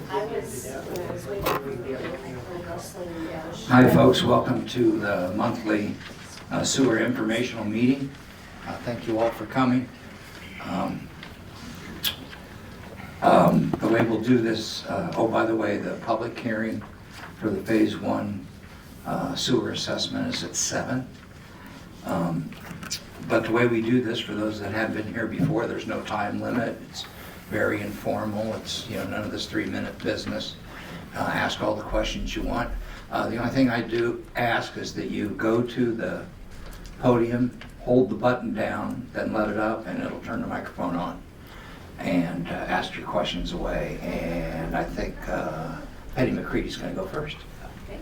Hi folks, welcome to the monthly sewer informational meeting. Thank you all for coming. The way we'll do this, oh by the way, the public hearing for the phase 1 sewer assessment is at 7. But the way we do this, for those that have been here before, there's no time limit. It's very informal. It's, none of this 3-minute business. Ask all the questions you want. The only thing I do ask is that you go to the podium, hold the button down, then let it up, and it'll turn the microphone on. And ask your questions away. And I think Patty McCready's going to go first. Okay.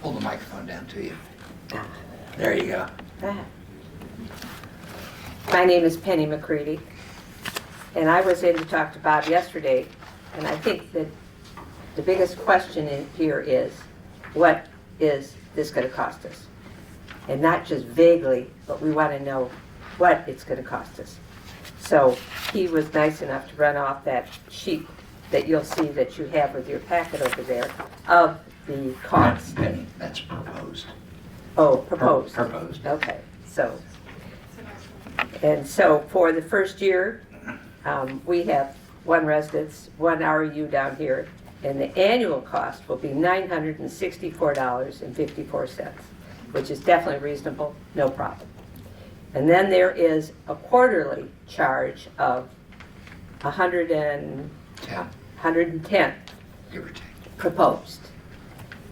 Hold the microphone down to you. There you go. My name is Penny McCready, and I was in to talk to Bob yesterday, and I think that the biggest question in here is, what is this going to cost us? And not just vaguely, but we want to know what it's going to cost us. So he was nice enough to run off that sheet that you'll see that you have with your packet over there of the cost. Penny, that's proposed. Oh, proposed. Proposed. Okay, so, and so for the first year, we have 1 residence, 1 REU down here, and the annual cost will be $964.54, which is definitely reasonable, no problem. And then there is a quarterly charge of 110 Give or take. proposed.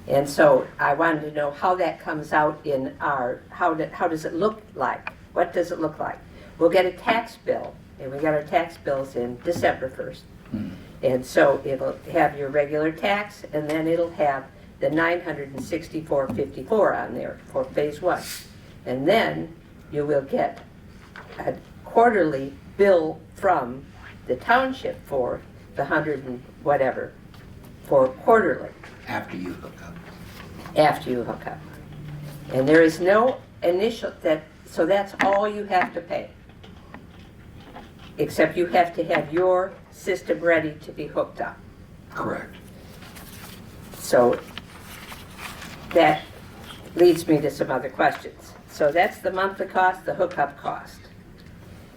And so I wanted to know how that comes out in our, how does it look like? What does it look like? We'll get a tax bill, and we got our tax bills in December 1st. And so it'll have your regular tax, and then it'll have the $964.54 on there for phase 1. And then you will get a quarterly bill from the township for the 100 and whatever for quarterly. After you hook up. After you hook up. And there is no initial, so that's all you have to pay. Except you have to have your system ready to be hooked up. Correct. So that leads me to some other questions. So that's the monthly cost, the hookup cost.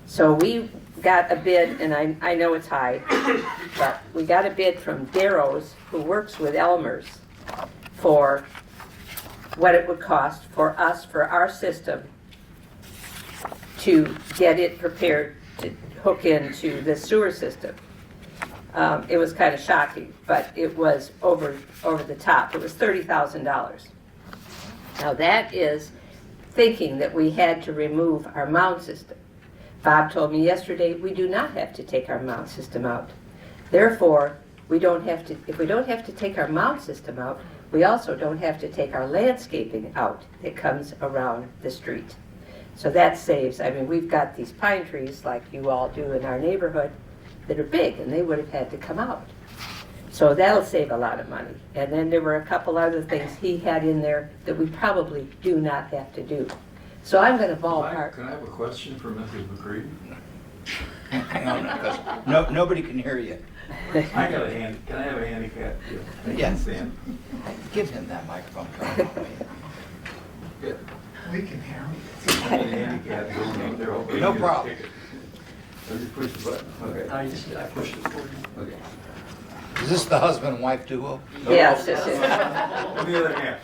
So we got a bid, and I know it's high, but we got a bid from Darrow's, who works with Elmer's, for what it would cost for us, for our system, to get it prepared to hook into the sewer system. It was kind of shocking, but it was over the top. It was $30,000. Now that is thinking that we had to remove our mound system. Bob told me yesterday we do not have to take our mound system out. Therefore, we don't have to, if we don't have to take our mound system out, we also don't have to take our landscaping out that comes around the street. So that saves, I mean, we've got these pine trees like you all do in our neighborhood that are big, and they would have had to come out. So that'll save a lot of money. And then there were a couple other things he had in there that we probably do not have to do. So I'm going to ballpark. Can I have a question for Mrs. McCready? Hang on, because nobody can hear you. I got a hand. Can I have a handicap? Yes. Stand. Give him that microphone. Good. We can hear him. Handicap. They're open. No problem. So just push the button. Okay. I pushed it for you. Okay. Is this the husband and wife duo? Yes, yes, yes. On the other hand,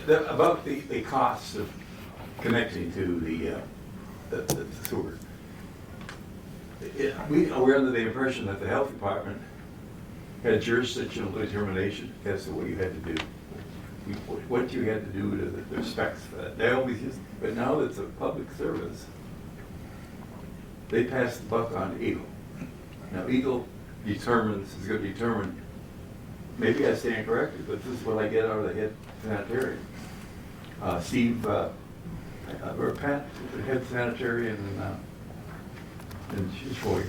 about the costs of connecting to the sewer. We were under the impression that the health department had jurisdictional determination as to what you had to do. What you had to do to the specs for that. They always used, but now that it's a public service, they pass the buck on to Eagle. Now Eagle is going to determine, maybe I stand corrected, but this is what I get out of the head sanitarian. Steve, or Pat, the head sanitarian in Detroit.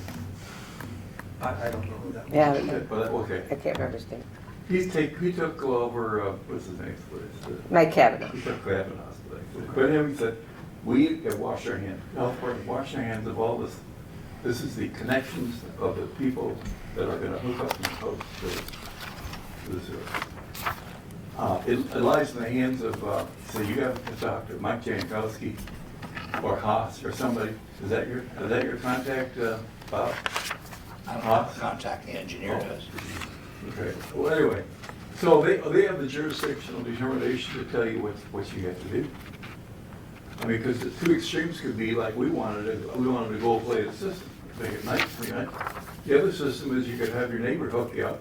I don't know who that was. Yeah, Well, okay. I can't remember his name. He took over, what's his name? Mike Kavanaugh. He took Kavanaugh's place. But anyway, he said, we have washed our hands, health department washed our hands of all this. This is the connections of the people that are gonna hook up and hook to the sewer. It lies in the hands of, say you have a doctor, Mike Jankowski, or Haas, or somebody. Is that your contact, Bob? I don't have to contact the engineer does. Okay, well, anyway, so they have the jurisdictional determination to tell you what you have to do. I mean, because the two extremes could be like, we wanted to go play the system, make it nice, pretty nice. The other system is you could have your neighbor hook you up,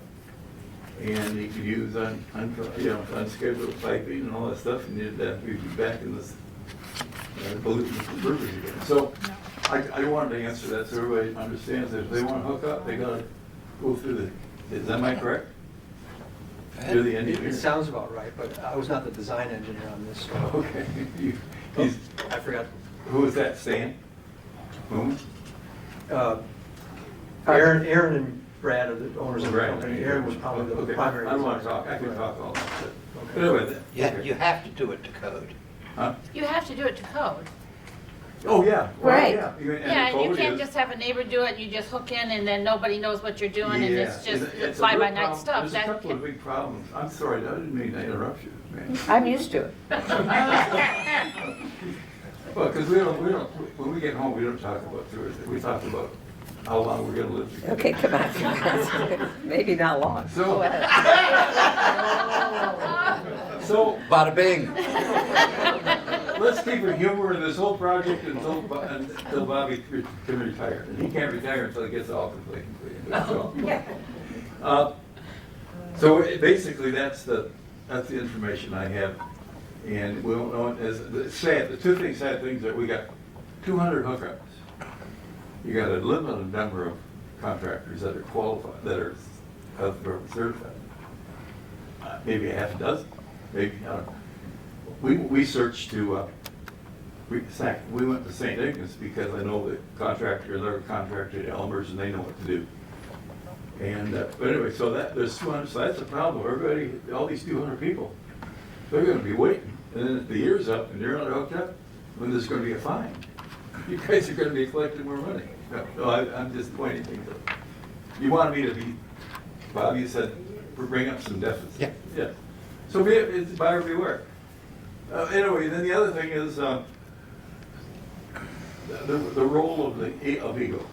and you could use unscheduled piping and all that stuff, and you'd be back in this pollutant river again. So I wanted to answer that so everybody understands that if they want to hook up, they gotta go through is that my correct? You're the engineer. It sounds about right, but I was not the design engineer on this, so. Okay. I forgot. Who was that, Stan? Whom? Aaron and Brad are the owners of the Right. company. Aaron was probably the Okay, primary. I don't want to designer. talk, I can talk all that. Okay. But anyway, You have to do it to code. Huh? You have to do it to code. Oh, yeah. Well, Right. yeah. And the Yeah, you code can't is- just have a neighbor do it, you just hook in and then nobody knows what you're doing and it's Yeah, just it's a real fly-by-night problem. stuff. There's a That couple of can- big problems. I'm sorry, I didn't mean to interrupt you, man. I'm used to it. Well, because when we get home, we don't talk about Thursday. We talk about how long we're gonna live together. Okay, come on. Maybe not long. So, Go ahead. so Bada bing. let's keep a humor in this whole project until Bobby can retire. And he can't retire until he gets off completely. So basically, that's the information I have. And we don't know, it's sad, the two sad things that we got 200 hookups. You got a limited number of contractors that are qualified, that are health department certified. Maybe a half a dozen, maybe, I don't know. We searched to, we went to St. Ignace because I know the contractor, they're contracted at Elmer's and they know what to do. And, but anyway, so there's 200, so that's a problem. Everybody, all these 200 people, they're gonna be waiting. And then if the year's up and you're not hooked up, then there's gonna be a fine. You guys are gonna be collecting more money. No, I'm just pointing things out. You wanted me to be, Bob, you said, bring up some deficits. Yeah. Yeah. So it's buyer beware. Anyway, then the other thing is, the role of EGLE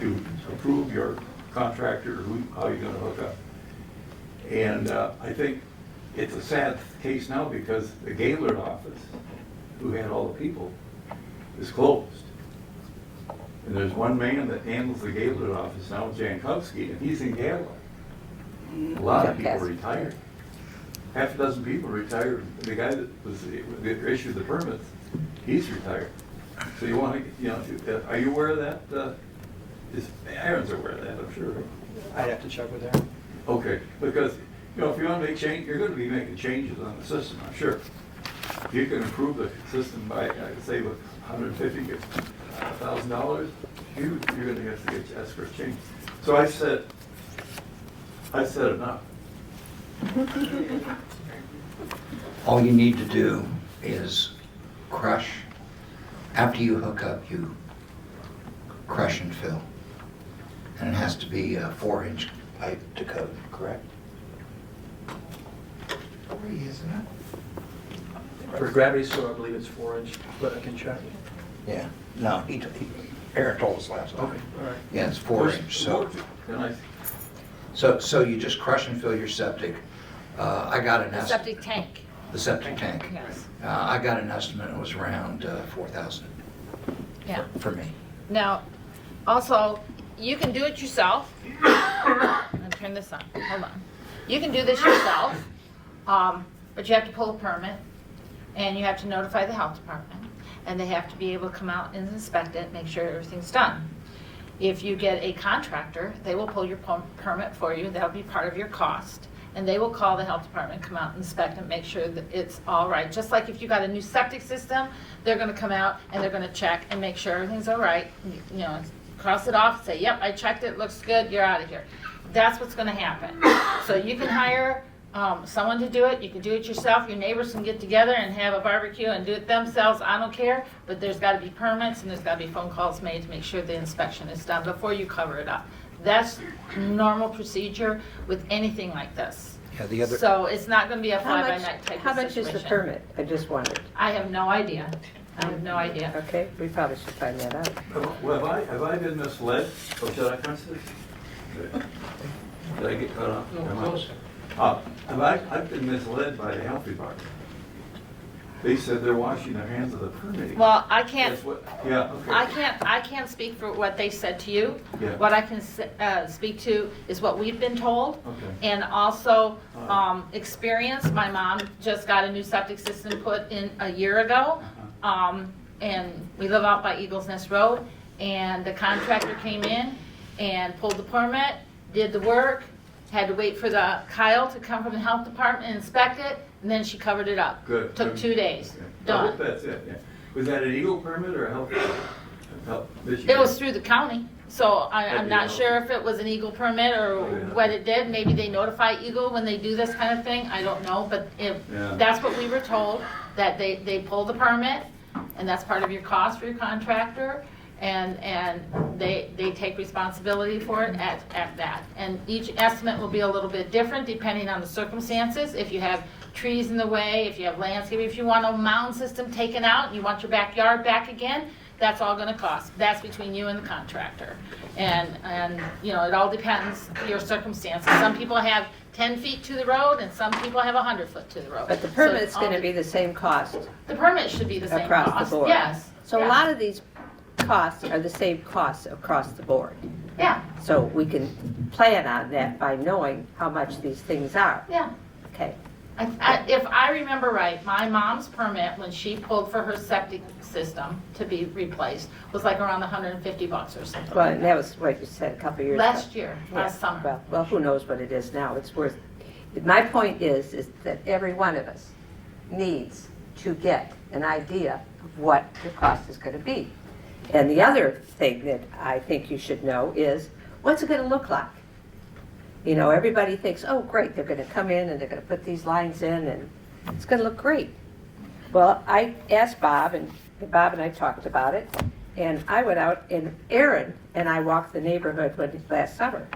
to approve your contractor, how you're gonna hook up. And I think it's a sad case now because the Gaylord office, who had all the people, is closed. And there's one man that handles the Gaylord office now, Jankowski, and he's in Gala. A lot of people retired. Half a dozen people retired. The guy that issued the permits, he's retired. So you want to, are you aware of that? Aaron's aware of that, I'm sure. I'd have to check with Aaron. Okay, because, if you want to make change, you're going to be making changes on the system, I'm sure. If you can improve the system by, say, with $150,000, you're going to have to ask for a change. So I said enough. All you need to do is crush. After you hook up, you crush and fill. And it has to be a 4-inch pipe to code, correct? 3, isn't it? For gravity sewer, I believe it's 4-inch, but I can check. Yeah. No, Aaron told us last time. Okay, all right. Yeah, it's 4-inch, so. Can I? So you just crush and fill your septic. I got an The estimate. septic tank, The septic tank. yes, I got an estimate, it was around 4,000 yeah. for me. Now, also, you can do it yourself. I'm gonna turn this on, hold on. You can do this yourself, but you have to pull a permit, and you have to notify the health department, and they have to be able to come out and inspect it, make sure everything's done. If you get a contractor, they will pull your permit for you, that'll be part of your cost, and they will call the health department, come out, inspect and make sure that it's all right. Just like if you got a new septic system, they're gonna come out and they're gonna check and make sure everything's all right, cross it off, say, yep, I checked it, looks good, you're out of here. That's what's gonna happen. So you can hire someone to do it, you can do it yourself, your neighbors can get together and have a barbecue and do it themselves, I don't care, but there's gotta be permits and there's gotta be phone calls made to make sure the inspection is done before you cover it up. That's normal procedure with anything like this. Yeah, the other, So it's not gonna be a How fly-by-night type of situation. how much is the permit? I just wondered. I have no idea. I have no idea. Okay, we probably should find that out. Well, have I been misled? Oh, should I press this? Did I get cut off? I've been misled by the health department. They said they're washing their hands of the permitting. Well, I can't, That's what, yeah, okay. I can't speak for what they said to you. Yeah. What I can speak to is what we've been told. Okay. And also, All experience. My mom just got a new septic system put in a year ago. And we live out by Eagles Nest Road. And the contractor came in and pulled the permit, did the work, had to wait for the Kyle to come from the health department and inspect it, and then she covered it up. Good. Took 2 days. Yeah. I hope Done. that's it, yeah. Was that an Eagle permit or a health Michigan? It was through the county, so I'm That'd be not helpful. sure if it was an Eagle permit or Oh, yeah. what it did. Maybe they notify Eagle when they do this kind of thing, I don't know, but if, Yeah. that's what we were told, that they pull the permit, and that's part of your cost for your contractor, and they take responsibility for it at that. And each estimate will be a little bit different depending on the circumstances. If you have trees in the way, if you have landscaping, if you want a mound system taken out, and you want your backyard back again, that's all gonna cost. That's between you and the contractor. And you know, it all depends your circumstances. Some people have 10 feet to the road, and some people have 100 foot to the road. But the So permit's it's all gonna be the same cost The permit should be the same across cost. the board. Yes. So a yes. lot of these costs are the same costs across the board. Yeah, So we can plan on that by knowing how much these things are. yeah. Okay. If I remember right, my mom's permit, when she pulled for her septic system to be replaced, was like around $150 or something. Well, like and that was what you said a couple of years ago. Last year, last Yeah. summer. Well, who knows what it is now? It's worth, my point is that every one of us needs to get an idea of what the cost is going to be. And the other thing that I think you should know is, what's it going to look like? You know, everybody thinks, oh, great, they're going to come in and they're going to put these lines in and it's going to look great. Well, I asked Bob, and Bob and I talked about it, and I went out, and Aaron and I walked the neighborhood last summer.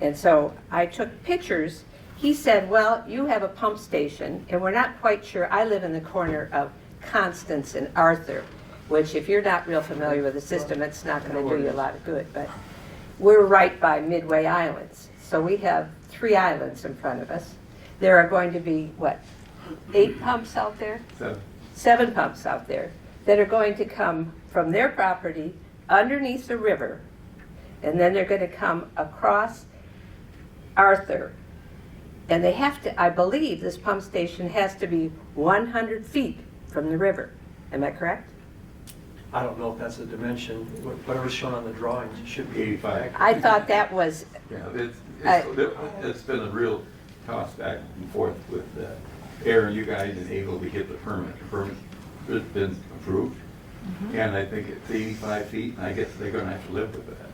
And so I took pictures. He said, well, you have a pump station, and we're not quite sure. I live in the corner of Constance and Arthur, which if you're not real familiar with the system, it's not going to do you a lot of good. But we're right by Midway Islands. So we have 3 islands in front of us. There are going to be, what, 8 pumps out there? 7 pumps out there that are going to come from their property underneath the river, and then they're going to come across Arthur. And they have to, I believe this pump station has to be 100 feet from the river. Am I correct? I don't know if that's the dimension, whatever's shown on the drawings, it should be 85. I thought that was, Yeah, it's been a real toss back and forth with Aaron, you guys, and able to get the permit. The permit has been approved, and I think it's 85 feet, and I guess they're gonna have to live with that.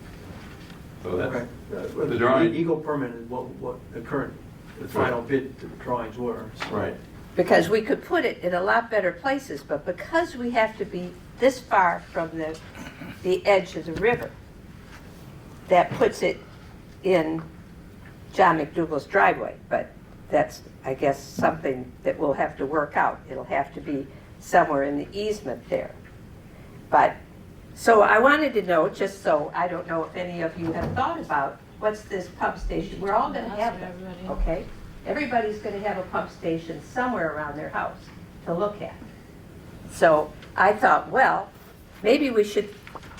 So that's, Okay. the drawing. Eagle permit is what the current That's right. final bid drawings were. so- Right. because we could put it in a lot better places, but because we have to be this far from the edge of the river, that puts it in John McDougal's driveway. But that's, I guess, something that we'll have to work out. It'll have to be somewhere in the easement there. But, so I wanted to know, just so, I don't know if any of you have thought about, what's this pump station? We're all gonna have them, okay? Everybody's gonna have a pump station somewhere around their house to look at. So I thought, well, maybe we should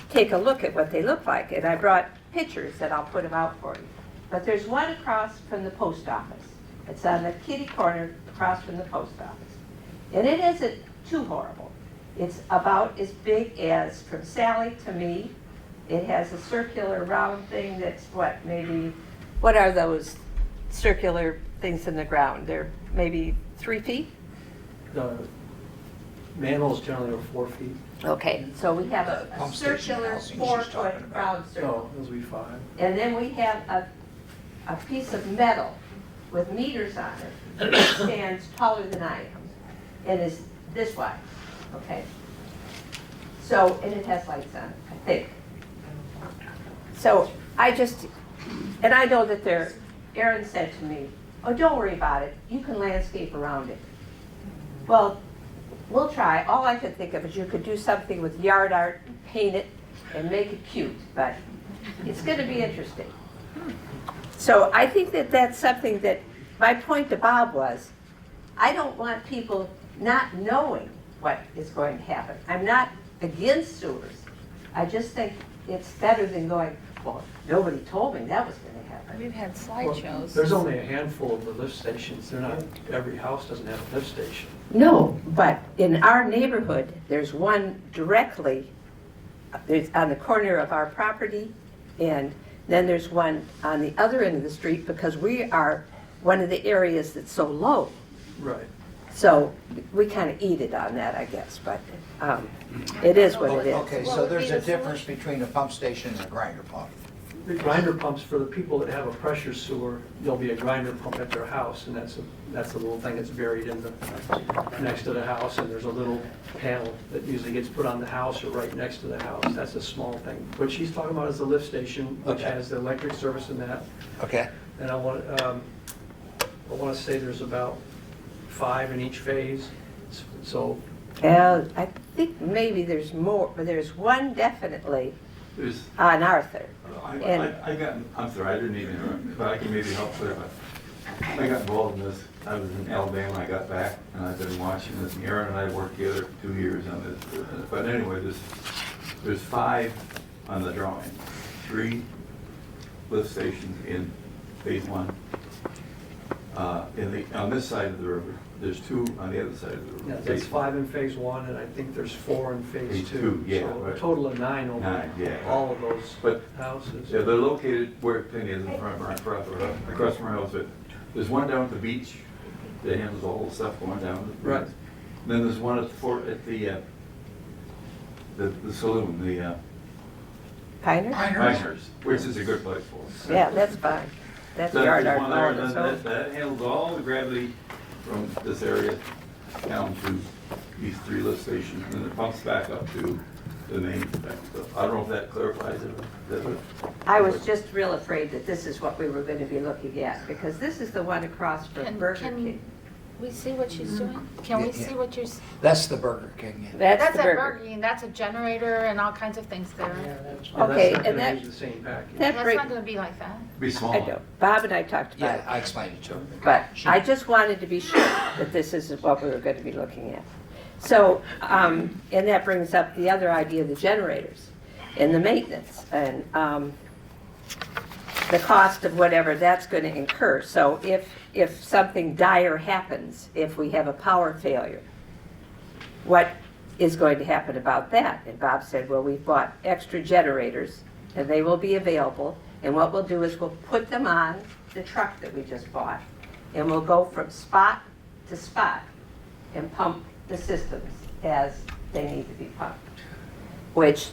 take a look at what they look like. And I brought pictures that I'll put them out for you. But there's one across from the post office. It's on the kitty corner across from the post office. And it isn't too horrible. It's about as big as from Sally to me. It has a circular round thing that's what, maybe, what are those circular things in the ground? They're maybe 3 feet? manholes generally are 4 feet. Okay, so we have The a pump station circular housing she's 4-foot talking about. round circle. Oh, those would be 5. And then we have a piece of metal with meters on it that stands taller than I am and is this wide, okay? So, and it has lights on it, I think. So and I know that Aaron said to me, oh, don't worry about it, you can landscape around it. Well, we'll try. All I could think of is you could do something with yard art and paint it and make it cute, but it's going to be interesting. So I think that that's something that, my point to Bob was, I don't want people not knowing what is going to happen. I'm not against sewers. I just think it's better than going, well, nobody told me that was going to happen. We've had Well, slideshows. there's only a handful of the lift stations. They're not, every house doesn't have a lift station. No, but in our neighborhood, there's one directly, there's on the corner of our property, and then there's one on the other end of the street because we are one of the areas that's so low. Right. So we kind of eat it on that, I guess, but it is what it is. Okay, What so would be there's the a difference between a pump station and a grinder pump. The grinder pumps, for the people that have a pressure sewer, there'll be a grinder pump at their house, and that's a little thing that's buried in the, next to the house, and there's a little panel that usually gets put on the house or right next to the house. That's a small thing. What she's talking about is the lift station, which Okay. has the electric service and that. Okay. And I want to say there's about 5 in each phase, so, I think maybe there's more, but there's one definitely There's, on Arthur. I'm sorry, I didn't even interrupt, but I can maybe help clarify. I got involved in this, I was in Alabama, I got back, and I've been watching this, and Aaron and I worked together for 2 years on this. But anyway, there's 5 on the drawing, 3 lift stations in phase 1. On this side of the river, there's 2 on the other side of the river. yeah, that's phase 5 in phase 1, and I think there's 4 in phase Phase 2. two, yeah, So a right. total of 9 over 9, yeah. all of those But houses. yeah, they're located where Penny is in front of our house, across from our house. But there's one down at the beach that handles all the stuff going down. To the Right. beach. Then there's one at the saloon, the Piners? Miners, which is a good place for it. Yeah, that's fine. That's So yard there's art one there, on and its then own. that handles all the gravity from this area down to these 3 lift stations, and then it pumps back up to the main. So I don't know if that clarifies it. I was just real afraid that this is what we were going to be looking at, because this is the one across from Burger Can King. we see what she's doing? Can we Yeah, yeah. see what you're, That's the Burger King. That's that's the at Burger. Burger King, that's a generator and all kinds of things there. Yeah, Okay, that's not and gonna that- use the same package. That That's break, not gonna be like that. Be small. I know, Bob and I talked about Yeah, it, I explained it to her. but I just wanted to be sure that this is what we were going to be looking at. So, and that brings up the other idea of the generators and the maintenance and the cost of whatever that's going to incur. So if something dire happens, if we have a power failure, what is going to happen about that? And Bob said, well, we've bought extra generators and they will be available. And what we'll do is we'll put them on the truck that we just bought and we'll go from spot to spot and pump the systems as they need to be pumped. Which,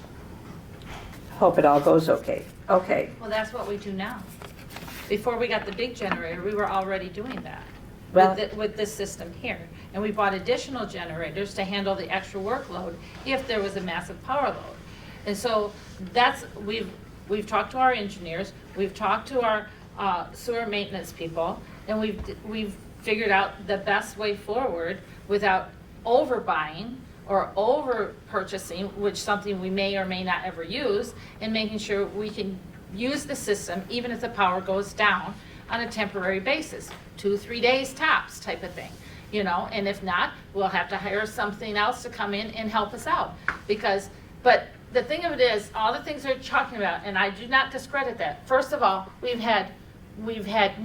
hope it all goes okay. Okay, Well, that's what we do now. Before we got the big generator, we were already doing that Well- with this system here. And we bought additional generators to handle the extra workload if there was a massive power load. And so we've talked to our engineers, we've talked to our sewer maintenance people, and we've figured out the best way forward without overbuying or over purchasing, which something we may or may not ever use, and making sure we can use the system even if the power goes down on a temporary basis, 2-3 days tops type of thing, you know, and if not, we'll have to hire something else to come in and help us out. But the thing of it is, all the things they're talking about, and I do not discredit that. First of all, we've had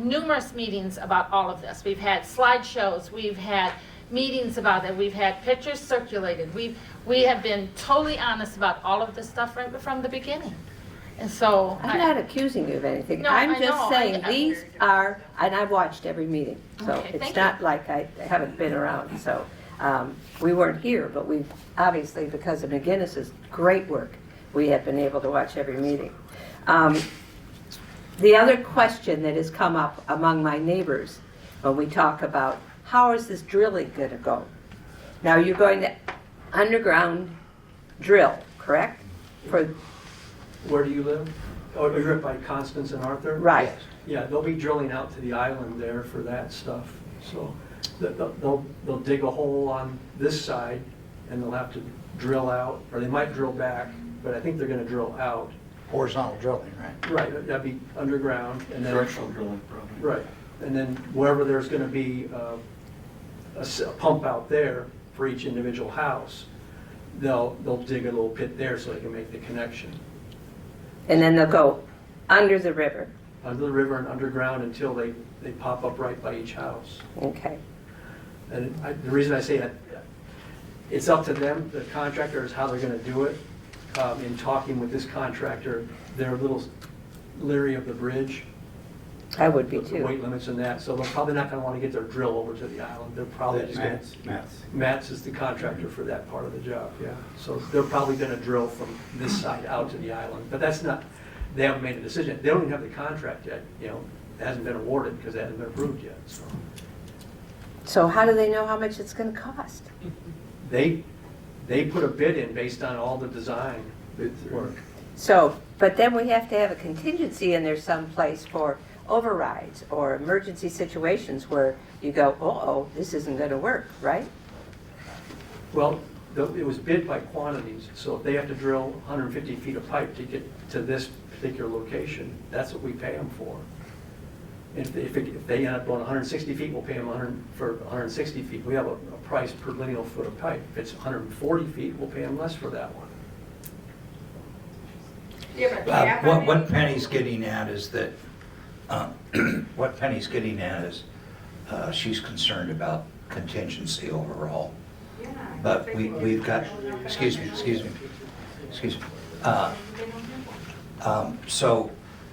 numerous meetings about all of this. We've had slideshows, we've had meetings about it, we've had pictures circulated. We have been totally honest about all of this stuff right from the beginning. And so, I'm not accusing you of anything. No, I'm I just know. saying, I- these are, and I've watched every meeting, so Okay, it's thank not you. like I haven't been around, so. We weren't here, but we, obviously, because of McGinnis's great work, we have been able to watch every meeting. The other question that has come up among my neighbors when we talk about how is this drilling going to go? Now, you're going to underground drill, correct? For Where do you live? Oh, you're up by Constance and Arthur? right. Yes. Yeah, they'll be drilling out to the island there for that stuff. So they'll dig a hole on this side and they'll have to drill out, or they might drill back, but I think they're gonna drill out. Horizontal drilling, right? Right, that'd be underground and then. Directional drilling, probably. Right, and then wherever there's gonna be a pump out there for each individual house, they'll dig a little pit there so they can make the connection. And then they'll go under the river. Under the river and underground until they pop up right by each house. Okay. And the reason I say that, it's up to them, the contractors, how they're gonna do it. In talking with this contractor, they're a little leery of the bridge, I would be the weight too. limits and that, so they're probably not gonna wanna get their drill over to the island. They're probably just gonna. Matt's is the contractor for that part of the job, yeah. So they're probably gonna drill from this side out to the island, but that's not, they haven't made a decision. They don't even have the contract yet, you know, it hasn't been awarded because it hasn't been approved yet, so. So how do they know how much it's going to cost? They put a bid in based on all the design work. So, but then we have to have a contingency in there someplace for overrides or emergency situations where you go, uh-oh, this isn't going to work, right? Well, it was bid by quantities, so if they have to drill 150 feet of pipe to get to this particular location, that's what we pay them for. If they end up going 160 feet, we'll pay them for 160 feet. We have a price per lineal foot of pipe. If it's 140 feet, we'll pay them less for that one. What Penny's getting at is that, what Penny's getting at is, she's concerned about contingency overall. But we've got, excuse me. So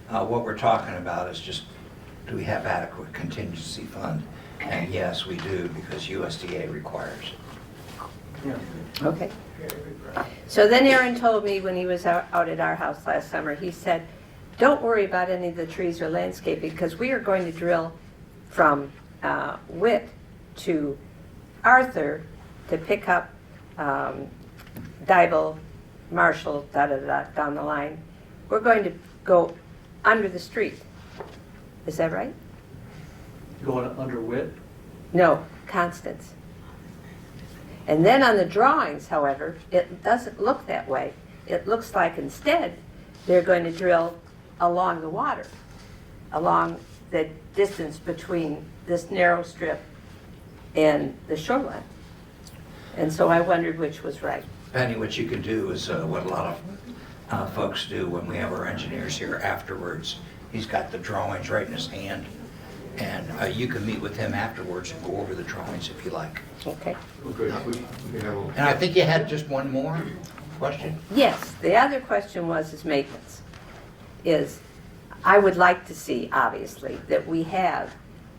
what we're talking about is just, do we have adequate contingency fund? And yes, we do, because USDA requires it. Okay. So then Aaron told me when he was out at our house last summer, he said, don't worry about any of the trees or landscaping because we are going to drill from Witt to Arthur to pick up Dibble, Marshall, down the line. We're going to go under the street. Is that right? Going under Witt? No, Constance. And then on the drawings, however, it doesn't look that way. It looks like instead they're going to drill along the water, along the distance between this narrow strip and the shoreline. And so I wondered which was right. Penny, what you can do is what a lot of folks do when we have our engineers here afterwards. He's got the drawings right in his hand, and you can meet with him afterwards and go over the drawings if you like. Okay. Okay, we have And I think you had just one more question? Yes, the other question is maintenance. I would like to see, obviously, that we have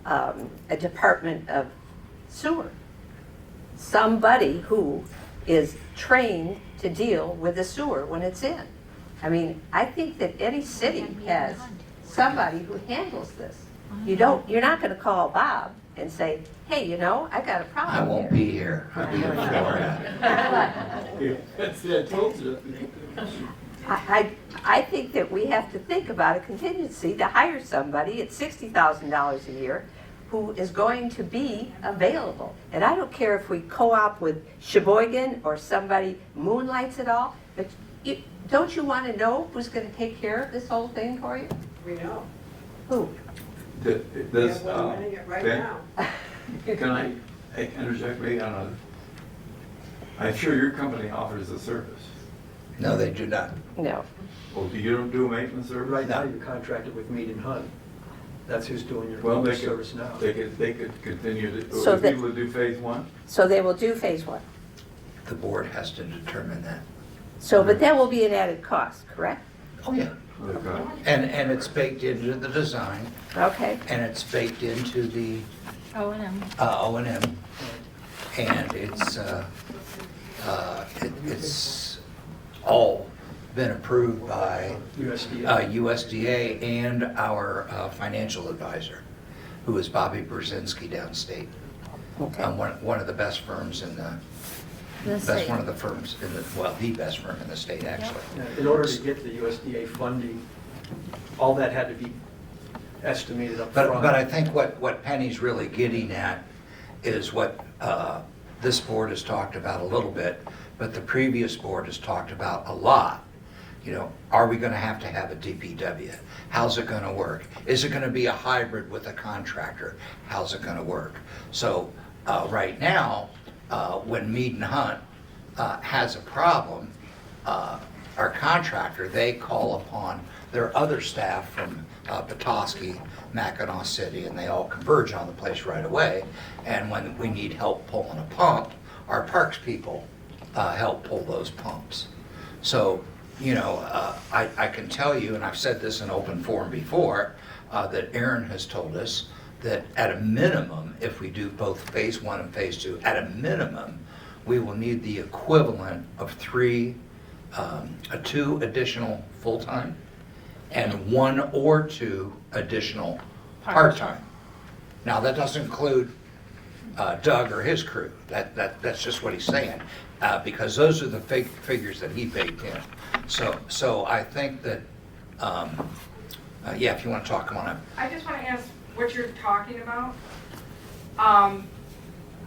a Department of Sewer. Somebody who is trained to deal with the sewer when it's in. I mean, I think that any city has somebody who handles this. You're not going to call Bob and say, hey, you know, I got a problem I won't be here. I'll be here in Florida. That's it, I told you. I think that we have to think about a contingency to hire somebody at $60,000 a year who is going to be available. And I don't care if we co-op with Sheboygan or somebody moonlights it all, but don't you want to know who's going to take care of this whole thing for you? We know. Who? Does, We have one running it right Ben, now. can I interject maybe on a, I'm sure your company offers a service. No, they do not. No. Well, you don't do a maintenance service? Right now, you're contracted with Mead and Hunt. That's who's doing your Well, they service now. They could continue to, So people to do phase one? So they will do phase one. The board has to determine that. So, but that will be an added cost, correct? Oh, yeah. Okay. And it's baked into the design, Okay. and it's baked into the O&M. O&M. and it's all been approved by USDA and our financial advisor, who is Bobby Brzezinski downstate. Okay. One of the best firms in the, one of the firms in the, well, the best firm in the state, actually. In order to get the USDA funding, all that had to be estimated up front. But I think what Penny's really getting at is what this board has talked about a little bit, but the previous board has talked about a lot. You know, are we going to have a DPW? How's it going to work? Is it going to be a hybrid with a contractor? How's it going to work? So right now, when Mead and Hunt has a problem, our contractor, they call upon their other staff from Petoskey, Mackinac City, and they all converge on the place right away. And when we need help pulling a pump, our parks people help pull those pumps. So, you know, I can tell you, and I've said this in open forum before, that Aaron has told us that at a minimum, if we do both phase 1 and phase 2, at a minimum, we will need the equivalent of 2 additional full-time and 1 or 2 additional part-time. Now, that doesn't include Doug or his crew. That's just what he's saying, because those are the figures that he baked in. So I think that, yeah, if you want to talk, come on up. I just want to ask what you're talking about.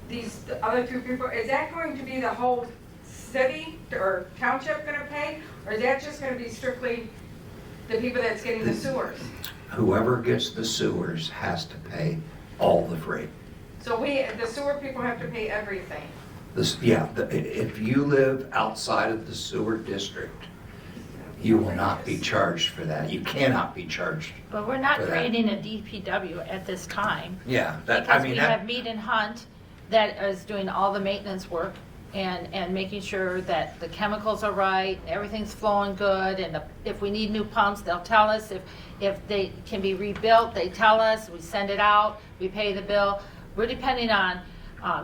These other 2 people, is that going to be the whole city or township going to pay? Or is that just going to be strictly the people that's getting the sewers? Whoever gets the sewers has to pay all the freight. So the sewer people have to pay everything? If you live outside of the sewer district, you will not be charged for that. You cannot be charged. But we're not for that. creating a DPW at this time. Yeah, Because we have Mead and Hunt that is doing all the maintenance work and making sure that the chemicals are right, everything's flowing good, and if we need new pumps, they'll tell us. If they can be rebuilt, they tell us, we send it out, we pay the bill. We're depending on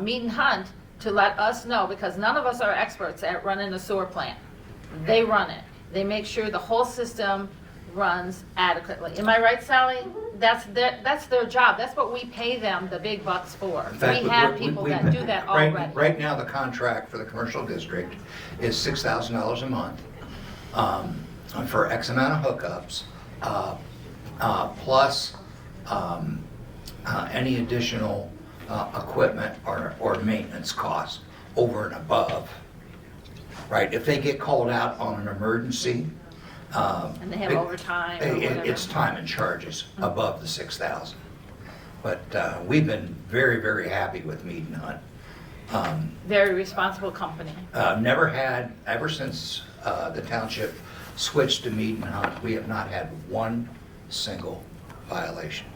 Mead and Hunt to let us know, because none of us are experts at running a sewer plant. They run it. They make sure the whole system runs adequately. Am I right, Sally? That's their job. That's what we pay them the big bucks for. In fact, We have people that do that already. Right now, the contract for the commercial district is $6,000 a month for X amount of hookups, plus any additional equipment or maintenance costs over and above. Right, if they get called out on an emergency. And they have overtime or whatever. It's time and charges above the 6,000. But we've been very, very happy with Mead and Hunt. Very responsible company. Ever since the township switched to Mead and Hunt, we have not had one single violation.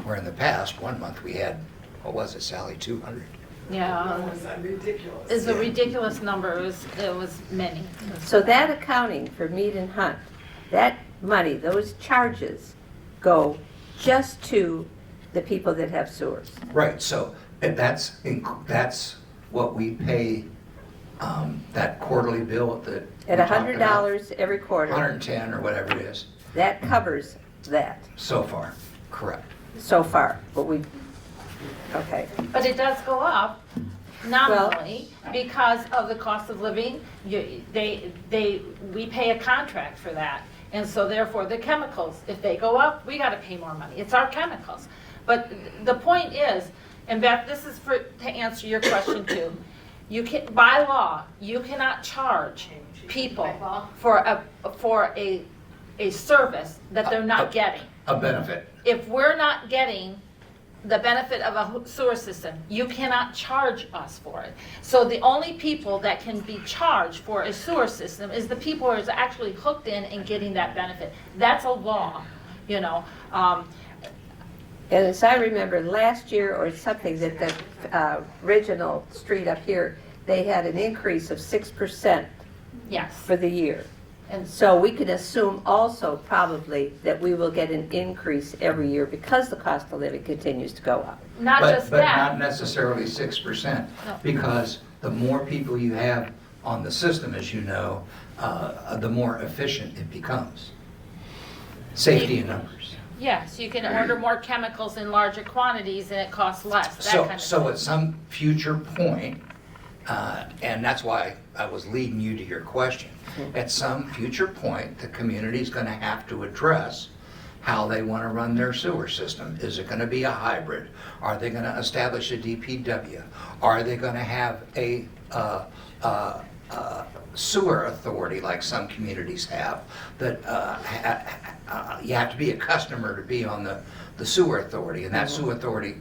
Where in the past, one month we had, what was it, Sally, 200? Yeah. That was ridiculous. It's a ridiculous number. It was many. So that accounting for Mead and Hunt, that money, those charges go just to the people that have sewers. Right, so that's what we pay, that quarterly bill that. At we talked about, $100 every quarter, 110 or whatever it is, that covers that so far, correct. so far. But okay. But it does go up nominally because of the cost of living. We pay a contract for that. And so therefore the chemicals, if they go up, we got to pay more money. It's our chemicals. But the point is, and Beth, this is to answer your question too. By law, you cannot charge people for a service that they're not getting. A benefit. If we're not getting the benefit of a sewer system, you cannot charge us for it. So the only people that can be charged for a sewer system is the people who are actually hooked in and getting that benefit. That's a law, you know. And as I remember last year or something, that the original street up here, they had an increase of 6% Yes. for the year. And So we can assume also probably that we will get an increase every year because the cost of living continues to go up. not just But not that, necessarily 6%, No. because the more people you have on the system, as you know, the more efficient it becomes. Safety in numbers. yes, you can order more chemicals in larger quantities and it costs less, that So, kind of so thing. at some future point, and that's why I was leading you to your question, at some future point, the community's gonna have to address how they wanna run their sewer system. Is it gonna be a hybrid? Are they gonna establish a DPW? Are they gonna have a sewer authority like some communities have, that you have to be a customer to be on the sewer authority, and that sewer authority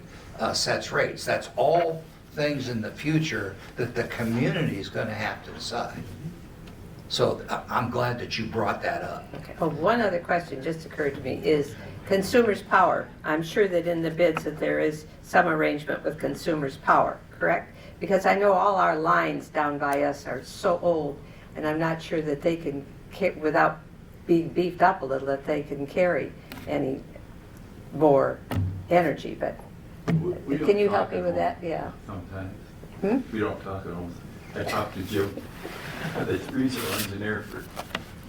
sets rates. That's all things in the future that the community is going to have to decide. So I'm glad that you brought that up. Okay. Oh, one other question just occurred to me is Consumers Power. I'm sure that in the bids that there is some arrangement with Consumers Power, correct? Because I know all our lines down by us are so old, and I'm not sure that they can, without being beefed up a little, that they can carry any more energy, but We don't can you talk help me at with home that? Yeah. Sometimes. Hmm? We don't talk at home. I talked to Jim, the regional engineer for,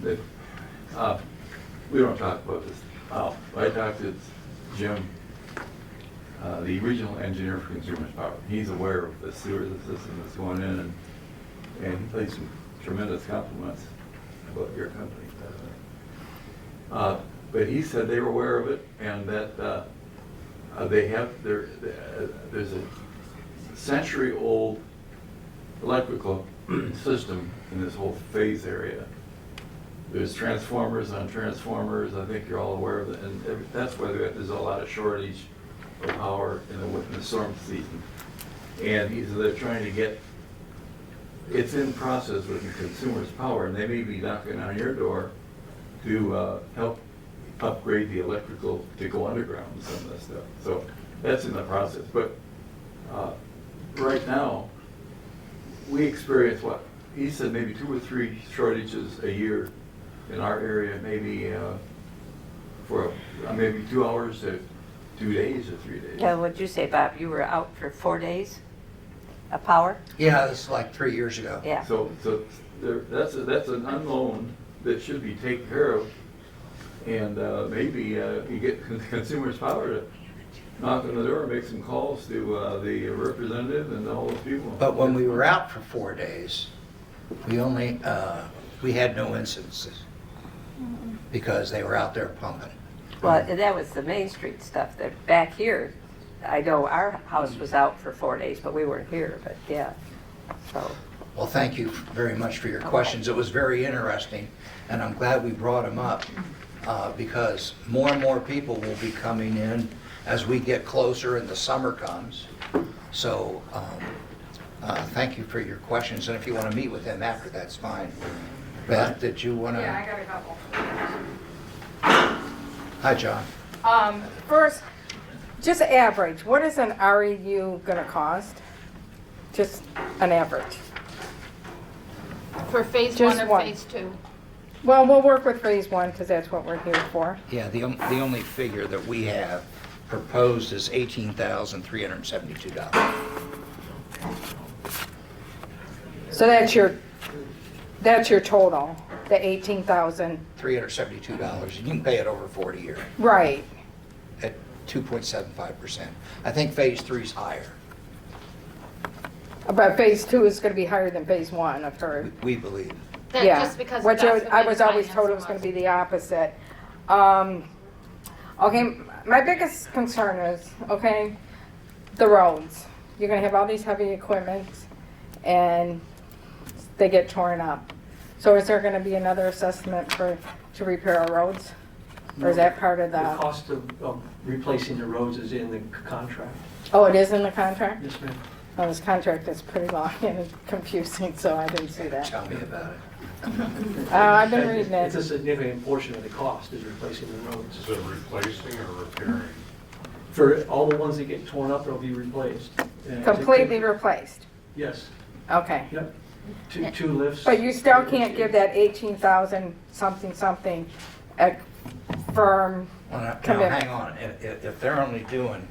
that, we don't talk about this. I talked to Jim, the regional engineer for Consumers Power. He's aware of the sewer system that's going in, and he plays some tremendous compliments about your company. But he said they were aware of it, and that they have, there's a century-old electrical system in this whole phase area. There's transformers on transformers, I think you're all aware of it, and that's why there's a lot of shortage of power in the storm season. And he said they're trying to get, it's in process with the Consumers Power, and they may be knocking on your door to help upgrade the electrical to go underground and some of that stuff. So that's in the process. But right now, we experience what? He said maybe 2 or 3 shortages a year in our area, maybe for maybe 2 hours to 2 days or 3 days. Yeah, what'd you say, Bob? You were out for 4 days of power? Yeah, this is like 3 years ago. Yeah. So that's an unknown that should be taken care of. And maybe you get Consumers Power to knock on the door, make some calls to the representative and all those people. But when we were out for 4 days, we only, we had no incidences because they were out there pumping. Well, that was the Main Street stuff. That back here, I know our house was out for 4 days, but we weren't here, but yeah, so. Well, thank you very much for your questions. It was very interesting, and I'm glad we brought them up because more and more people will be coming in as we get closer and the summer comes. So thank you for your questions, and if you want to meet with them after, that's fine. Beth, did you want to? Yeah, I got a couple. Hi, John. First, just average, what is an REU gonna cost? Just an average. For phase Just 1 or one. phase 2? Well, we'll work with phase 1, because that's what we're here for. Yeah, the only figure that we have proposed is $18,372. So that's your total, the 18,000, $372, and you can pay it over 40 years right. at 2.75%. I think phase 3's higher, But phase 2 is gonna be higher than phase 1, I've heard. we believe. That Yeah, just because which that's the I way was the always told it was financing gonna be the opposite. Okay, my biggest concern is, okay, the roads. You're gonna have all these heavy equipment and they get torn up. So is there gonna be another assessment to repair our roads? Or is that part of The the, cost of replacing the roads is in the contract. oh, it is in the contract? Yes, ma'am. Oh, this contract is pretty long and confusing, so I didn't see that. Tell me about it. I've been reading It's a it. significant portion of the cost is replacing the roads. Is it replacing or repairing? For all the ones that get torn up, they'll be replaced. And Completely replaced. Yes, Okay. yep. Two lifts. But you still can't give that 18,000 something a firm Well, now, commitment. hang on, if they're only doing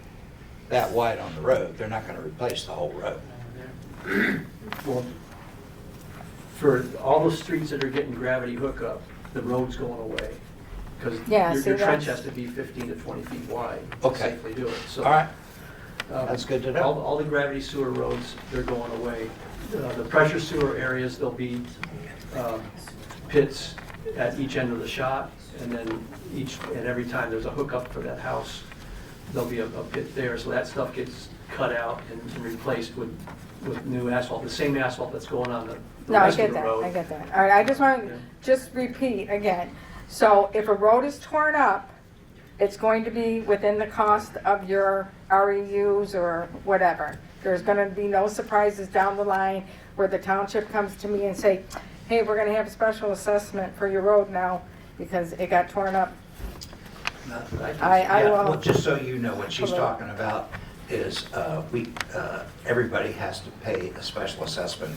that wide on the road, they're not gonna replace the whole road. Well, for all the streets that are getting gravity hookup, the road's going away. Because Yeah, see, your trench that's- has to be 15 to 20 feet wide to Okay. safely do it. So, All right, um, that's good to know. All the gravity sewer roads, they're going away. The pressure sewer areas, there'll be pits at each end of the shot, and then every time there's a hookup for that house, there'll be a pit there, so that stuff gets cut out and replaced with new asphalt, the same asphalt that's going on the No, I rest of get the that, road. I get that. All right, I just want Yeah. to just repeat again. So if a road is torn up, it's going to be within the cost of your REUs or whatever. There's going to be no surprises down the line where the township comes to me and say, hey, we're going to have a special assessment for your road now because it got torn up. I Yeah, well, will, just so you know, what she's Hello. talking about is, everybody has to pay a special assessment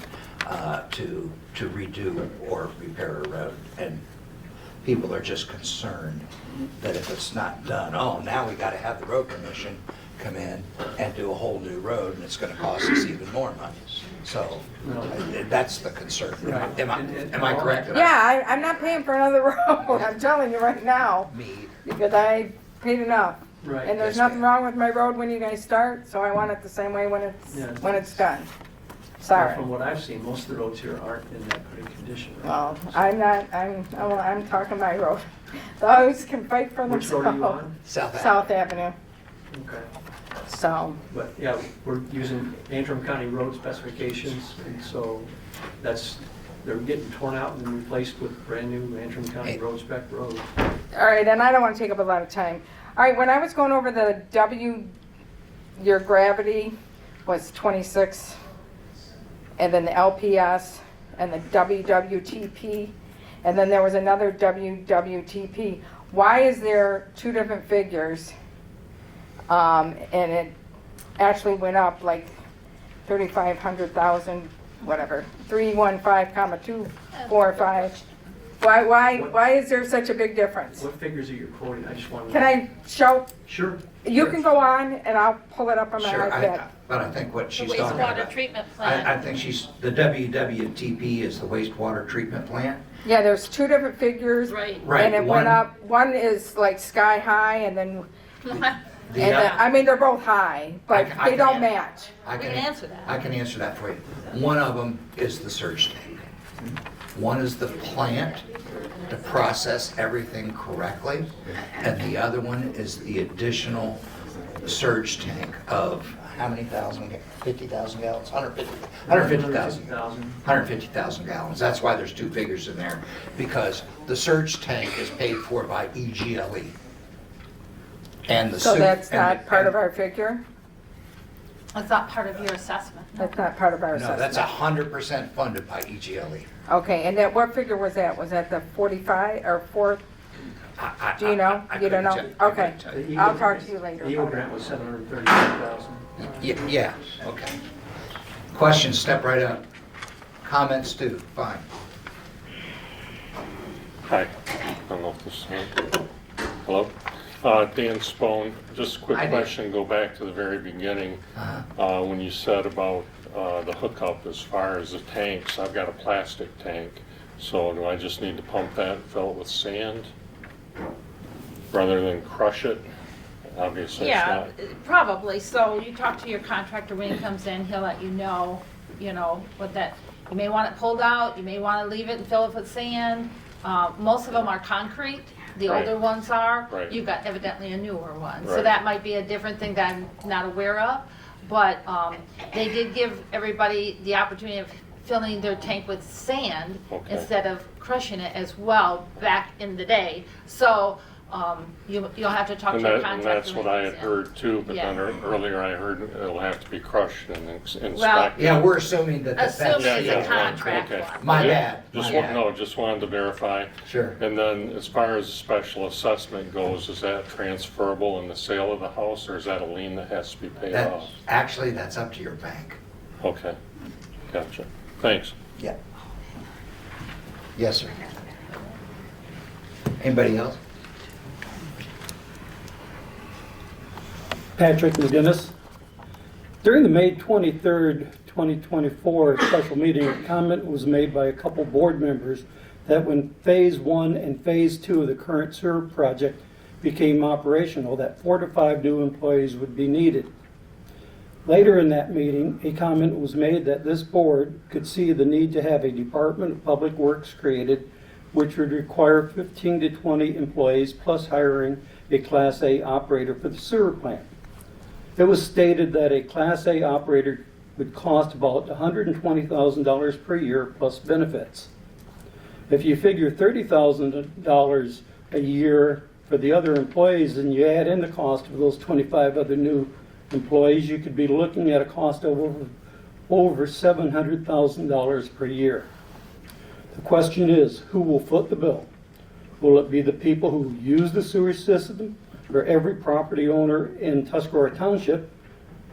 to redo or repair a road. And people are just concerned that if it's not done, oh, now we gotta have the road commission come in and do a whole new road, and it's gonna cost us even more money. So, that's the concern. Right. Am I correct? yeah, I'm not paying for another road, I'm telling you right now, Me, because I paid enough. Right. And there's Yes, nothing ma'am. wrong with my road when you guys start, so I want it the same way when Yeah. it's done. Sorry. From what I've seen, most of the roads here aren't in that great condition. Well, I'm talking my road. Those can fight for Which themselves. road are you on? South Avenue. Okay. So, But yeah, we're using Antrim County road specifications, and so they're getting torn out and replaced with brand-new Antrim County road spec roads. all right, and I don't want to take up a lot of time. All right, when I was going over the your gravity was 26, and then the LPS, and the WWTP, and then there was another WWTP. Why is there two different figures? And it actually went up like 3,500,000, whatever, 315,245. Why is there such a big difference? What figures are you quoting? I just wanted. Can I show, Sure. you can go on and I'll pull it up on my Sure, iPad. but I think what The she's talking wastewater about. treatment I plant. think the WWTP is the wastewater treatment plant. Yeah, there's two different figures. Right. Right, And it went one- up, one is like sky high and then, The and other- I mean, they're both high, but I they don't can- match. I We can answer that. I can answer that for you. One of them is the surge tank. One is the plant to process everything correctly, and the other one is the additional surge tank of how many thousand, 50,000 gallons? 150,000. 150,000 gallons. That's why there's two figures in there, because the surge tank is paid for by EGLE. And the So su- that's and not the- part and- of our figure? It's not part of your assessment. That's not part of our No, that's assessment? 100% funded by EGLE. Okay, and that, what figure was that? Was that the 45 or 4? Do you know? You don't know? Okay. The I'll Eagle- talk to you later. The Eagle about grant it. was 735,000. Yeah, okay. Questions, step right up. Comments too, fine. Hi, I don't know if this is on. Hello? Dan Spone, just a quick Hi, Dan. question, go back to the very beginning. When you said about the hookup as far as the tanks, I've got a plastic tank, so do I just need to pump that and fill it with sand? Rather than crush it? Obviously, it's Yeah, not. probably. So you talk to your contractor when he comes in, he'll let you know, what that, you may want it pulled out, you may want to leave it and fill it with sand. Most of them are concrete, the Right. older ones are. Right. You've got evidently a newer one. So Right. that might be a different thing that I'm not aware of. But they did give everybody the opportunity of filling their tank with sand Okay. instead of crushing it as well back in the day. So you'll have to talk to And your that, contractor. and that's what when I he had comes in. heard too, but Yeah. then earlier I heard it'll have to be crushed and inspected. Yeah, we're assuming that that's. Assuming Yeah, it's yeah, a right, contract okay. one. My Yeah, bad, Just my wa- bad. no, just wanted to verify. Sure. And then as far as the special assessment goes, is that transferable in the sale of the house, or is that a lien that has to be paid That, off? actually, that's up to your bank. Okay, gotcha. Thanks. Yeah. Yes, sir. Anybody else? Patrick McGinnis. During the May 23rd, 2024 special meeting, a comment was made by a couple board members that when Phase 1 and Phase 2 of the current sewer project became operational, that 4 to 5 new employees would be needed. Later in that meeting, a comment was made that this board could see the need to have a Department of Public Works created, which would require 15 to 20 employees plus hiring a Class A operator for the sewer plant. It was stated that a Class A operator would cost about $120,000 per year plus benefits. If you figure $30,000 a year for the other employees and you add in the cost of those 25 other new employees, you could be looking at a cost of over $700,000 per year. The question is, who will foot the bill? Will it be the people who use the sewer system or every property owner in Tuscarora Township?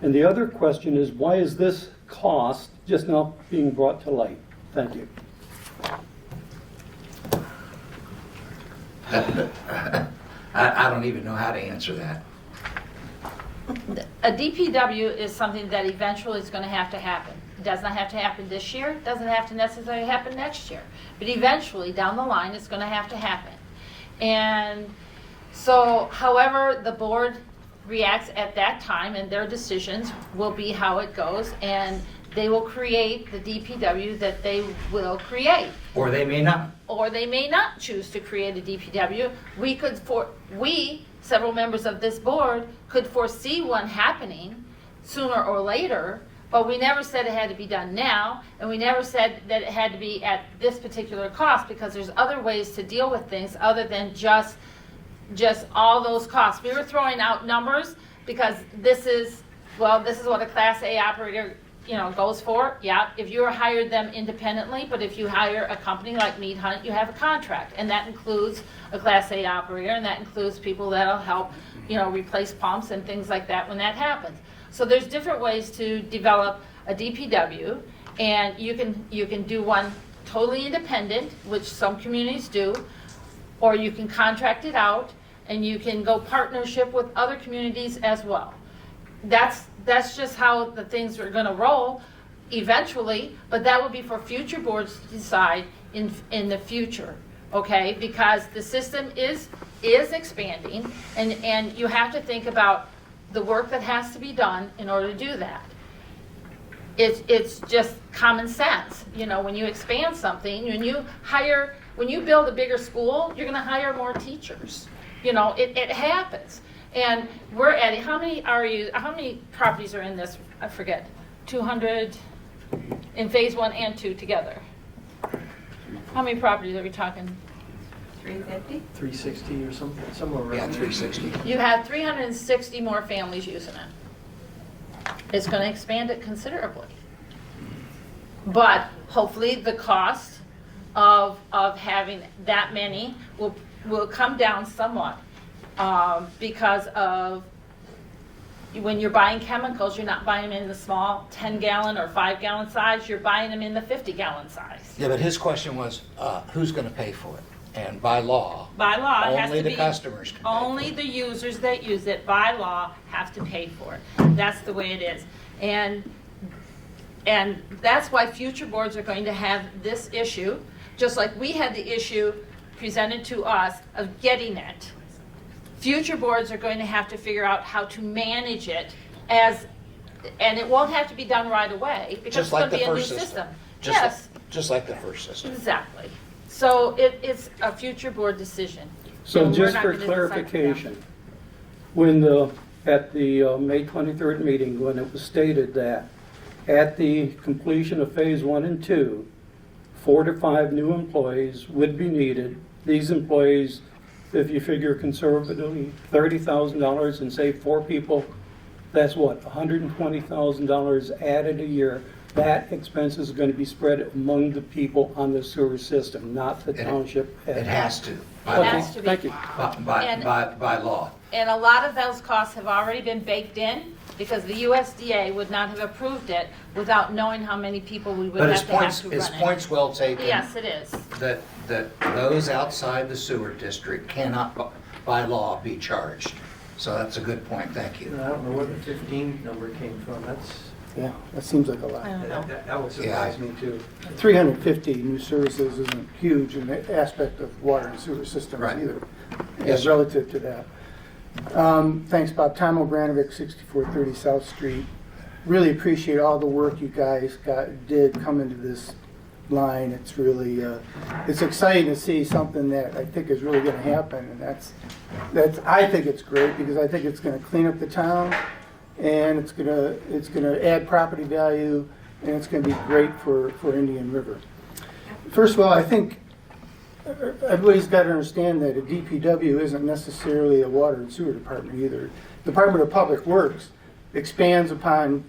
And the other question is, why is this cost just now being brought to light? Thank you. I don't even know how to answer that. A DPW is something that eventually is going to happen. It does not have to happen this year, it doesn't have to necessarily happen next year. But eventually, down the line, it's going to happen. And so, however the board reacts at that time and their decisions will be how it goes, and they will create the DPW that they will create. Or they may not. Or they may not choose to create a DPW. We, several members of this board, could foresee one happening sooner or later, but we never said it had to be done now, and we never said that it had to be at this particular cost, because there's other ways to deal with things other than just all those costs. We were throwing out numbers because this is what a Class A operator goes for. Yeah, if you hired them independently, but if you hire a company like Mead Hunt, you have a contract, and that includes a Class A operator, and that includes people that'll help, replace pumps and things like that when that happens. So there's different ways to develop a DPW, and you can do one totally independent, which some communities do, or you can contract it out, and you can go partnership with other communities as well. That's just how the things are going to roll eventually, but that will be for future boards to decide in the future, okay? Because the system is expanding, and you have to think about the work that has to be done in order to do that. It's just common sense. When you expand something, when you build a bigger school, you're going to hire more teachers. It happens. And we're adding, how many properties are in this? I forget, 200 in Phase 1 and 2 together. How many properties are we talking? 350? 360 or something, somewhere around Yeah, there. 360. You have 360 more families using it. It's going to expand it considerably. But hopefully the cost of having that many will come down somewhat, because of when you're buying chemicals, you're not buying them in the small 10-gallon or 5-gallon size, you're buying them in the 50-gallon size. Yeah, but his question was, who's going to pay for it? And by law, It has only to the be, customers can pay only for the users that use it by law have to pay for it. That's the way it is. And that's why future boards are going to have this issue, just like we had the issue presented to us of getting it. Future boards are going to have to figure out how to manage it and it won't have to be done right away because Just like it's going to the be a new first system. system. Yes, Just like the first system. exactly. So it's a future board decision. So And we're just not for gonna decide for them. clarification, at the May 23rd meeting, when it was stated that at the completion of Phase 1 and 2, 4 to 5 new employees would be needed. These employees, if you figure conservatively $30,000 and say 4 people, that's what, $120,000 added a year. That expense is going to be spread among the people on the sewer system, not the township. It has to. It has to be. Thank you. by law. And a lot of those costs have already been baked in because the USDA would not have approved it without knowing how many people we would But have to have to his run it. point's well taken. Yes, it is. That those outside the sewer district cannot by law be charged. So that's a good point, thank you. And I don't know where the 15 number came from. Yeah, that seems like a lot. I don't know. That would surprise me too. 350 new services isn't huge in the aspect of water and sewer systems Right. either. Yes, sir. Relative to that. Thanks, Bob. Tom O'Branovic, 6430 South Street. Really appreciate all the work you guys did come into this line. It's really, it's exciting to see something that I think is really going to happen, and I think it's great because I think it's going to clean up the town, and it's going to add property value, and it's going to be great for Indian River. First of all, I think everybody's got to understand that a DPW isn't necessarily a water and sewer department either. Department of Public Works expands upon,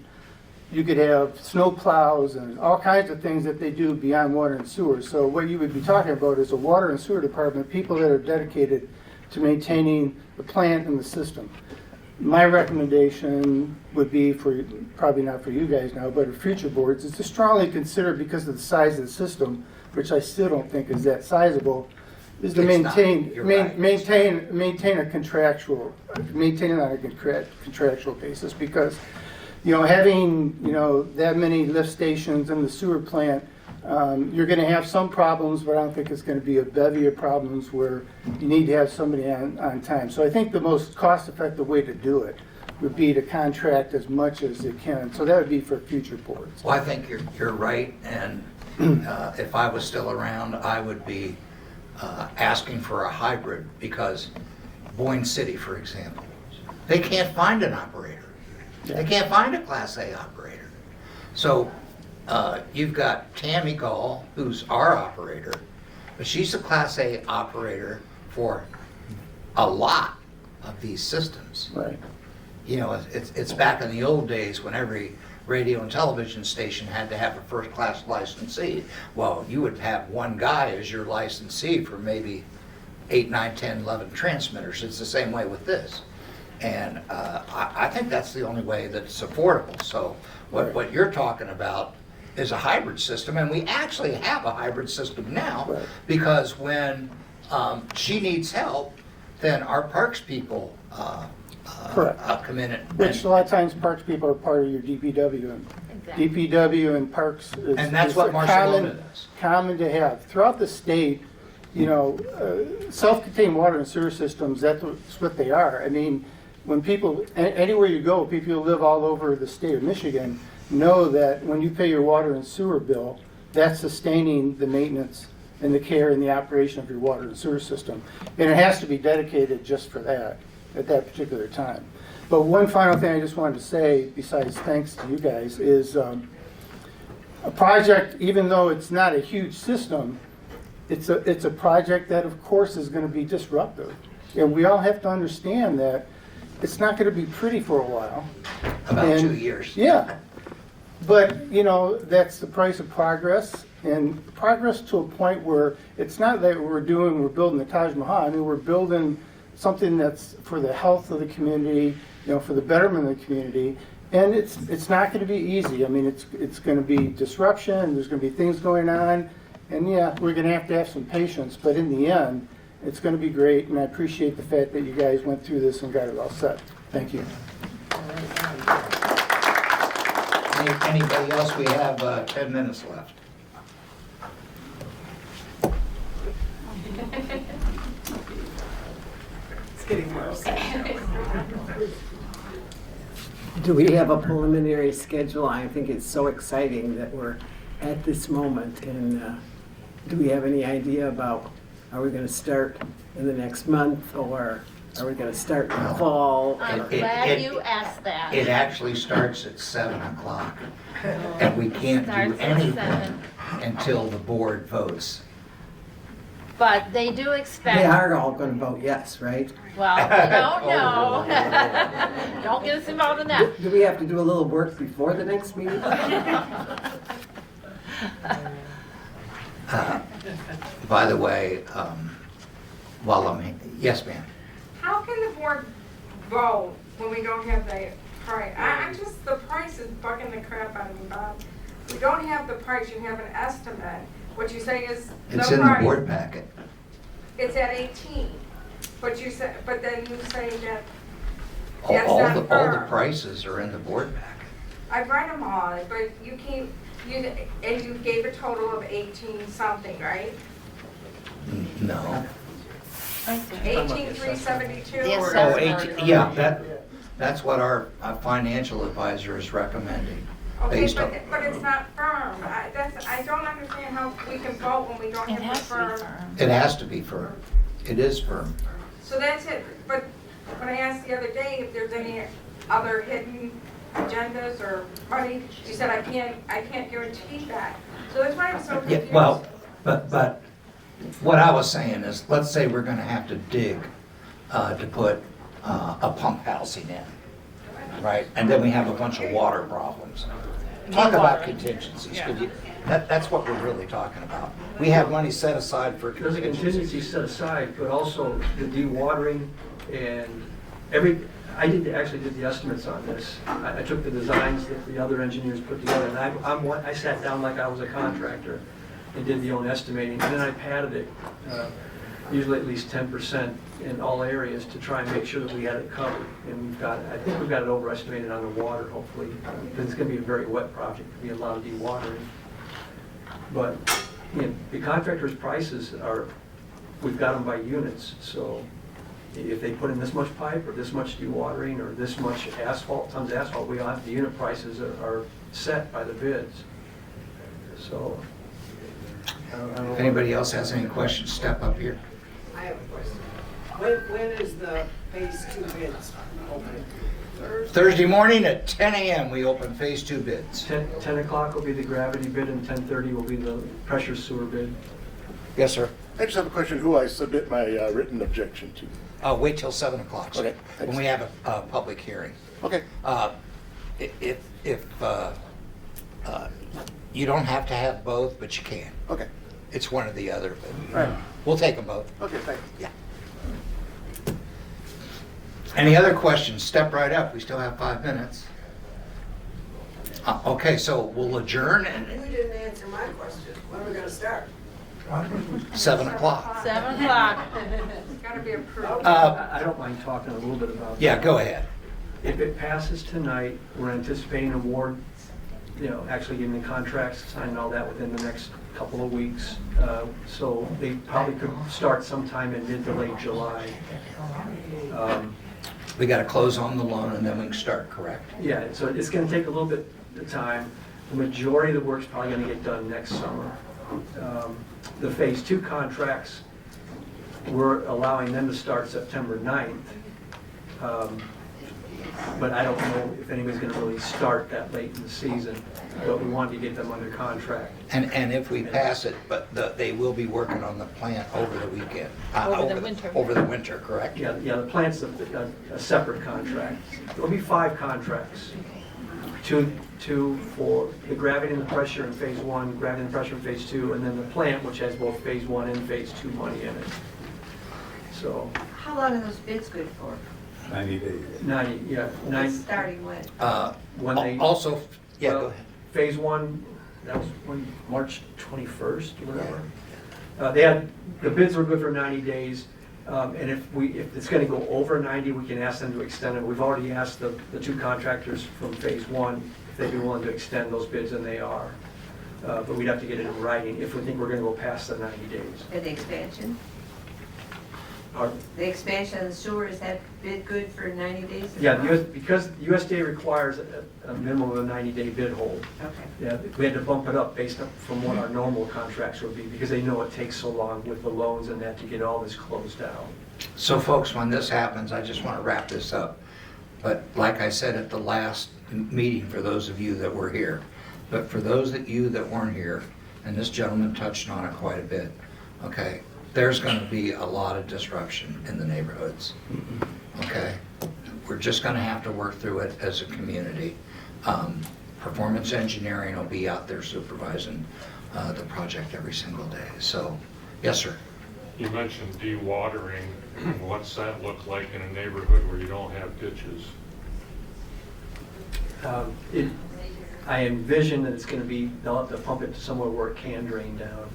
you could have snow plows and all kinds of things that they do beyond water and sewer. So what you would be talking about is a water and sewer department, people that are dedicated to maintaining the plant and the system. My recommendation would be for, probably not for you guys now, but for future boards, is to strongly consider, because of the size of the system, which I still don't think is that sizable, is to It's not. maintain You're right. maintain a contractual, maintain it on a contractual basis, because having that many lift stations in the sewer plant, you're going to have some problems, but I don't think it's going to be a bevy of problems where you need to have somebody on time. So I think the most cost-effective way to do it would be to contract as much as you can. So that would be for future boards. Well, I think you're right, and if I was still around, I would be asking for a hybrid, because Boyne City, for example, they can't find an operator. They can't find a Class A operator. So you've got Tammy Gall, who's our operator, but she's a Class A operator for a lot of these systems. Right. It's back in the old days when every radio and television station had to have a first-class licensee. Well, you would have one guy as your licensee for maybe 8, 9, 10, 11 transmitters. It's the same way with this. And I think that's the only way that it's affordable. So what you're talking about is a hybrid system, and we actually have a hybrid system now, Right. because when she needs help, then our parks people Correct. come in and Which a lot of times parks people are part of your DPW, and Exactly. DPW and parks is And that's what a Barcelona does. common to have. Throughout the state, self-contained water and sewer systems, that's what they are. I mean, when people, anywhere you go, people who live all over the state of Michigan know that when you pay your water and sewer bill, that's sustaining the maintenance and the care and the operation of your water and sewer system. And it has to be dedicated just for that at that particular time. But one final thing I just wanted to say, besides thanks to you guys, is a project, even though it's not a huge system, it's a project that, of course, is going to be disruptive. And we all have to understand that it's not going to be pretty for a while. About And- 2 years. Yeah. But, that's the price of progress, and progress to a point where it's not that we're building the Taj Mahal. I mean, we're building something that's for the health of the community, for the betterment of the community. And it's not going to be easy. I mean, it's going to be disruption, there's going to be things going on, and yeah, we're going to have some patience, but in the end, it's going to be great, and I appreciate the fact that you guys went through this and got it all set. Thank you. Anybody else? We have 10 minutes left. It's getting worse. Do we have a preliminary schedule? I think it's so exciting that we're at this moment. And do we have any idea about, are we going to start in the next month, or are we going to start in the fall? I'm It- glad it- you asked that. It actually starts at 7 o'clock, and we can't Starts do at anything 7. until the board votes. But they do expect. They are all going to vote yes, right? Well, we don't know. Don't get us involved in that. Do we have to do a little work before the next meeting? By the way, while yes, ma'am. How can the board vote when we don't have the price? The price is bugging the crap out of me, Bob. We don't have the price, you have an estimate. What you say is the price. It's in the board packet. It's at 18, but you say, but then you say that All that's all not the firm. prices are in the board packet. I've read them all, but you can't, and you gave a total of 18 something, right? No. 18,372 Yes, or? Oh, 18, yeah, that's what our financial advisor is recommending. Okay, Based on, but it's not firm. I don't understand how we can vote when we don't It have has the to be firm. firm. it has to be firm. It is firm. So that's it, but when I asked the other day if there's any other hidden agendas or money, you said I can't guarantee that. So that's why I'm so Yeah, confused. well, but what I was saying is, let's say we're gonna have to dig to put a pump housing in, right? And then we have a bunch of water problems. Talk about contingencies, could you, that's what we're really talking about. We have money set aside for There's a contingencies. contingency set aside, but also the dewatering and actually did the estimates on this. I took the designs that the other engineers put together, and I sat down like I was a contractor and did the own estimating, and then I padded it, usually at least 10% in all areas to try and make sure that we had it covered. And I think we've got it overestimated on the water, hopefully, because it's gonna be a very wet project, there'll be a lot of dewatering. But, the contractor's prices we've got them by units, so if they put in this much pipe, or this much dewatering, or this much asphalt, tons of asphalt, the unit prices are set by the bids. So, I don't know. If anybody else has any questions, step up here. I have a question. When is the phase 2 bids open? Thursday morning at 10 a.m., we open phase 2 bids. 10 o'clock will be the gravity bid, and 10:30 will be the pressure sewer bid. Yes, sir. I just have a question, who I submit my written objection to. Wait till 7 o'clock, sir, Okay, when thanks. we have a public hearing. Okay. If you don't have to have both, but you can. Okay. It's one or the other, but Right. we'll take them both. Okay, thanks. Yeah. Any other questions? Step right up. We still have 5 minutes. Okay, so we'll adjourn at You didn't answer my question. When are we gonna start? 7 o'clock. 7 o'clock. It's gotta be approved. I don't mind talking a little bit about. Yeah, go ahead. If it passes tonight, we're anticipating award, actually getting the contracts signed and all that within the next couple of weeks. So they probably could start sometime in mid to late July. We got to close on the loan and then we can start, correct? Yeah, so it's gonna take a little bit of time. The majority of the work's probably gonna get done next summer. The phase 2 contracts, we're allowing them to start September 9th. But I don't know if anybody's gonna really start that late in the season, but we wanted to get them under contract. And if we pass it, but they will be working on the plant over the weekend. Over the winter. Over the winter, correct? Yeah, the plant's a separate contract. There'll be 5 contracts. Two for the gravity and the pressure in phase 1, gravity and pressure in phase 2, and then the plant, which has both phase 1 and phase 2 money in it. So, How long are those bids good for? 90 days. 90. Starting when? When they- Also, yeah, go Well, ahead. Phase 1, that was when, March 21st, or whatever. The bids were good for 90 days, and if it's gonna go over 90, we can ask them to extend it. We've already asked the 2 contractors from phase 1 if they'd be willing to extend those bids, and they are. But we'd have to get it in writing if we think we're gonna go past the 90 days. And the expansion? Our- The expansion of the sewer, is that bid good for 90 days? Yeah, because the USDA requires a minimum of a 90-day bid hold. Okay. Yeah, we had to bump it up based from what our normal contracts would be, because they know it takes so long with the loans and that to get all this closed out. So folks, when this happens, I just want to wrap this up. But like I said at the last meeting, for those of you that were here, but for those of you that weren't here, and this gentleman touched on it quite a bit, okay, there's going to be a lot of disruption in the neighborhoods, okay? We're just going to have to work through it as a community. Performance engineering will be out there supervising the project every single day. So, yes, sir. You mentioned dewatering. What's that look like in a neighborhood where you don't have ditches? I envision that it's gonna be, they'll have to pump it to somewhere where it can drain down.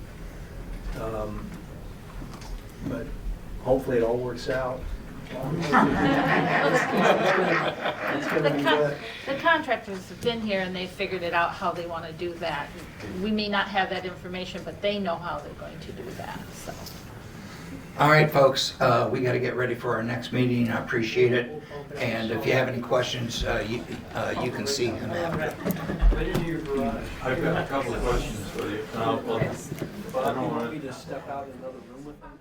But hopefully it all works out. It's gonna be good. The contractors have been here and they figured it out how they want to do that. We may not have that information, but they know how they're going to do that, so. All right, folks, we got to get ready for our next meeting. I appreciate it. And if you have any questions, you can see him after. Right into your garage. I've got a couple of questions for you. Bob, you want me to step out in another room with them?